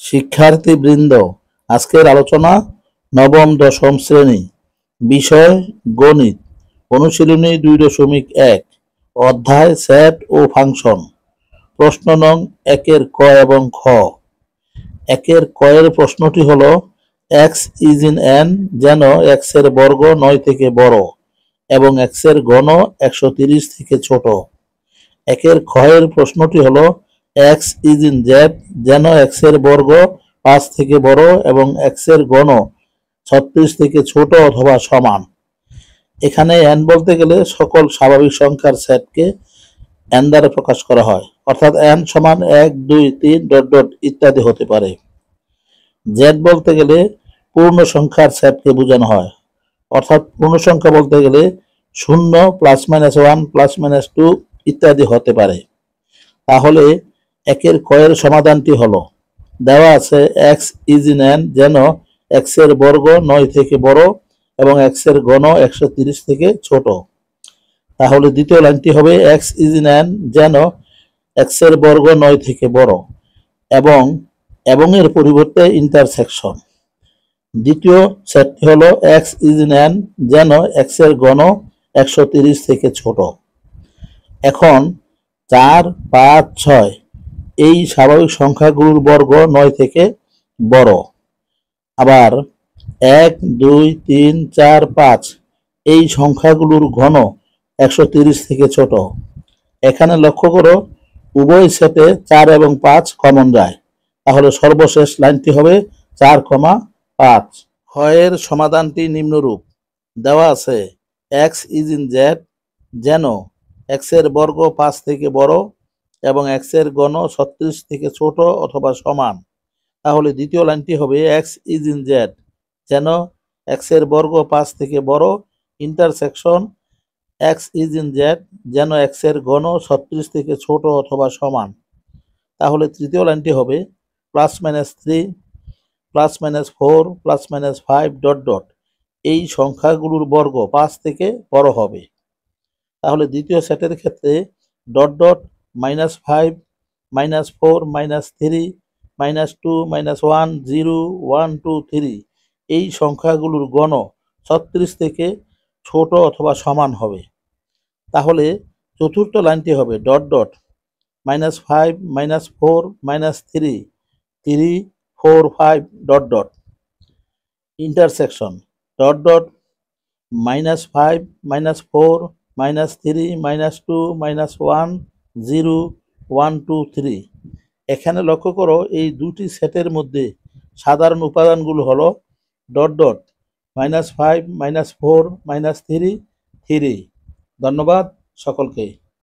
শিক্ষার্থীবৃন্দ, আজকের আলোচনা নবম দশম শ্রেণী, বিষয় গণিত, অনুশীলনী 2.1, অধ্যায় সেট ও ফাংশন। প্রশ্ন নং 1-এর ক এবং খ। 1-এর ক এর প্রশ্নটি হলো এক্স ইজ ইন এন যেন এক্স এর বর্গ 9 থেকে বড় এবং এক্স এর ঘন 130 থেকে ছোট। 1-এর খ এর প্রশ্নটি হলো এক্স ইজ ইন জেড যেন এক্স এর বর্গ 5 থেকে বড় এবং এক্স এর ঘন 36 থেকে ছোট অথবা সমান। এখানে এন বলতে গেলে সকল স্বাভাবিক সংখ্যার সেটকে এন দ্বারা প্রকাশ করা হয়, অর্থাৎ এন সমান 1, 2, 3 ডট ডট ইত্যাদি হতে পারে। জেড বলতে গেলে পূর্ণ সংখ্যার সেটকে বোঝানো হয়, অর্থাৎ পূর্ণ সংখ্যা বলতে গেলে 0, +-1, +-2 ইত্যাদি হতে পারে। তাহলে 1-এর ক এর সমাধানটি হলো, দেওয়া আছে এক্স ইজ ইন এন যেন এক্স এর বর্গ 9 থেকে বড় এবং এক্স এর ঘন 130 থেকে ছোট। তাহলে দ্বিতীয় লাইনটি হবে এক্স ইজ ইন এন যেন এক্স এর বর্গ 9 থেকে বড় এবং এর পরিবর্তে ইন্টারসেকশন। দ্বিতীয় সেটটি হলো এক্স ইজ ইন এন যেন এক্স এর ঘন 130 থেকে ছোট। এখন 4, 5, 6 এই স্বাভাবিক সংখ্যাগুলোর বর্গ 9 থেকে বড়, আবার 1, 2, 3, 4, 5 এই সংখ্যাগুলোর ঘন 130 থেকে ছোট। এখানে লক্ষ্য করো উভয় সেটে 4 এবং 5 কমন যায়, তাহলে সর্বশেষ লাইনটি হবে 4, 5। খ এর সমাধানটি নিম্নরূপ, দেওয়া আছে এক্স ইজ ইন জেড যেন এক্স এর বর্গ 5 থেকে বড় এবং এক্স এর ঘন 36 থেকে ছোট অথবা সমান। তাহলে দ্বিতীয় লাইনটি হবে এক্স ইজ ইন জেড যেন এক্স এর বর্গ 5 থেকে বড় intersection x is in Z যেন এক্স এর ঘন 36 থেকে ছোট অথবা সমান। তাহলে তৃতীয় লাইনটি হবে +-3, +-4, +-5 ডট ডট এই সংখ্যাগুলোর বর্গ 5 থেকে বড় হবে। তাহলে দ্বিতীয় সেটের ক্ষেত্রে ডট ডট -5, -4, -3, -2, -1, 0, 1, 2, 3 এই সংখ্যাগুলোর ঘন 36 থেকে ছোট অথবা সমান হবে। তাহলে চতুর্থ লাইনটি হবে dot dot -5, -4, -3, 3, 4, 5 dot dot intersection dot dot -5, -4, -3, -2, -1, 0, 1, 2, 3। এখানে লক্ষ্য করো এই দুটি সেটের মধ্যে সাধারণ উপাদানগুলো হলো ডট ডট -5, -4, -3, 3। ধন্যবাদ সকলকে।